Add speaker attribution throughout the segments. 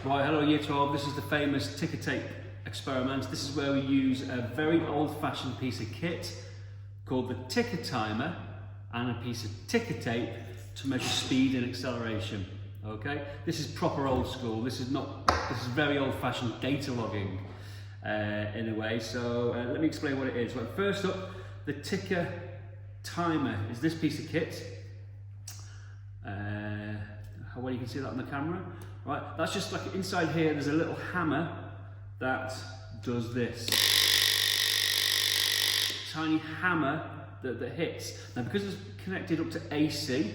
Speaker 1: Right, hello Year 12, this is the famous ticker tape experiment. This is where we use a very old-fashioned piece of kit called the ticker timer and a piece of ticker tape to measure speed and acceleration. Okay, this is proper old school. This is very old-fashioned data logging in a way. So let me explain what it is. Well, first up, the ticker timer is this piece of kit. How well you can see that on the camera. Right, that's just like inside here, there's a little hammer that does this. Tiny hammer that hits. Now because it's connected up to AC,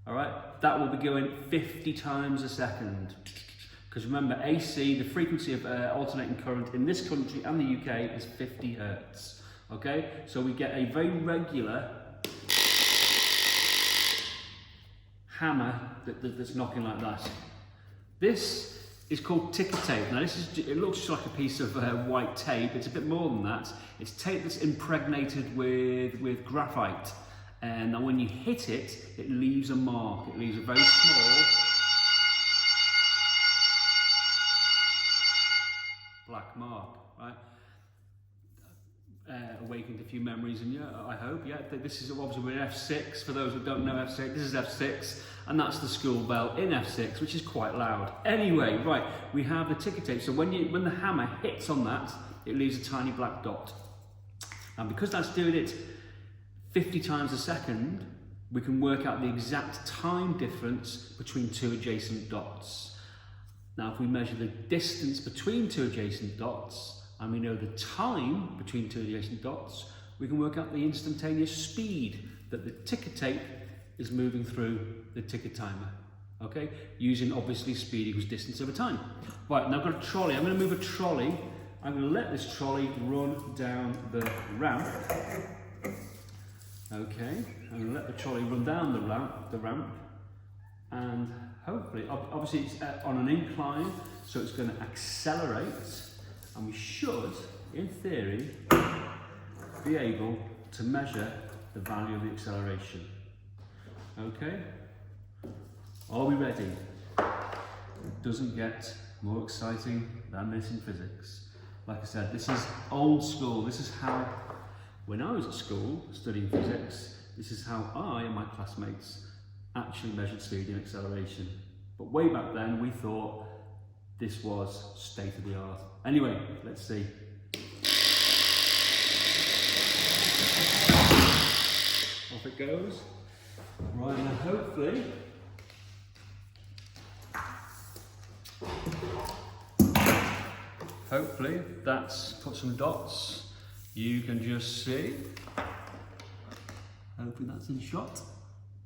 Speaker 1: all right, that will be going 50 times a second. Because remember, AC, the frequency of alternating current in this country and the UK is 50 hertz. Okay, so we get a very regular hammer that's knocking like that. This is called ticker tape. Now it looks just like a piece of white tape. It's a bit more than that. It's tape that's impregnated with graphite. And now when you hit it, it leaves a mark. It leaves a very small black mark, right? Awakened a few memories in you, I hope. Yeah, this is obviously we're in F6. For those who don't know F6, this is F6, and that's the school bell in F6, which is quite loud. Anyway, right, we have the ticker tape. So when the hammer hits on that, it leaves a tiny black dot. And because that's doing it 50 times a second, we can work out the exact time difference between two adjacent dots. Now, if we measure the distance between two adjacent dots, and we know the time between two adjacent dots, we can work out the instantaneous speed that the ticker tape is moving through the ticker timer, okay? Using obviously speed equals distance over time. Right, now I've got a trolley. I'm gonna move a trolley. I'm gonna let this trolley run down the ramp. Okay, I'm gonna let the trolley run down the ramp, and hopefully, obviously it's on an incline, so it's gonna accelerate. And we should, in theory, be able to measure the value of the acceleration. Okay? Are we ready? It doesn't get more exciting than this in physics. Like I said, this is old school. This is how, when I was at school studying physics, this is how I and my classmates actually measured speed and acceleration. But way back then, we thought this was state of the art. Anyway, let's see. Off it goes. Right, now hopefully that's put some dots. You can just see. Hopefully that's in shot.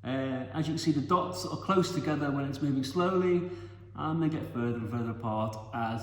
Speaker 1: As you can see, the dots are close together when it's moving slowly, and they get further and further apart as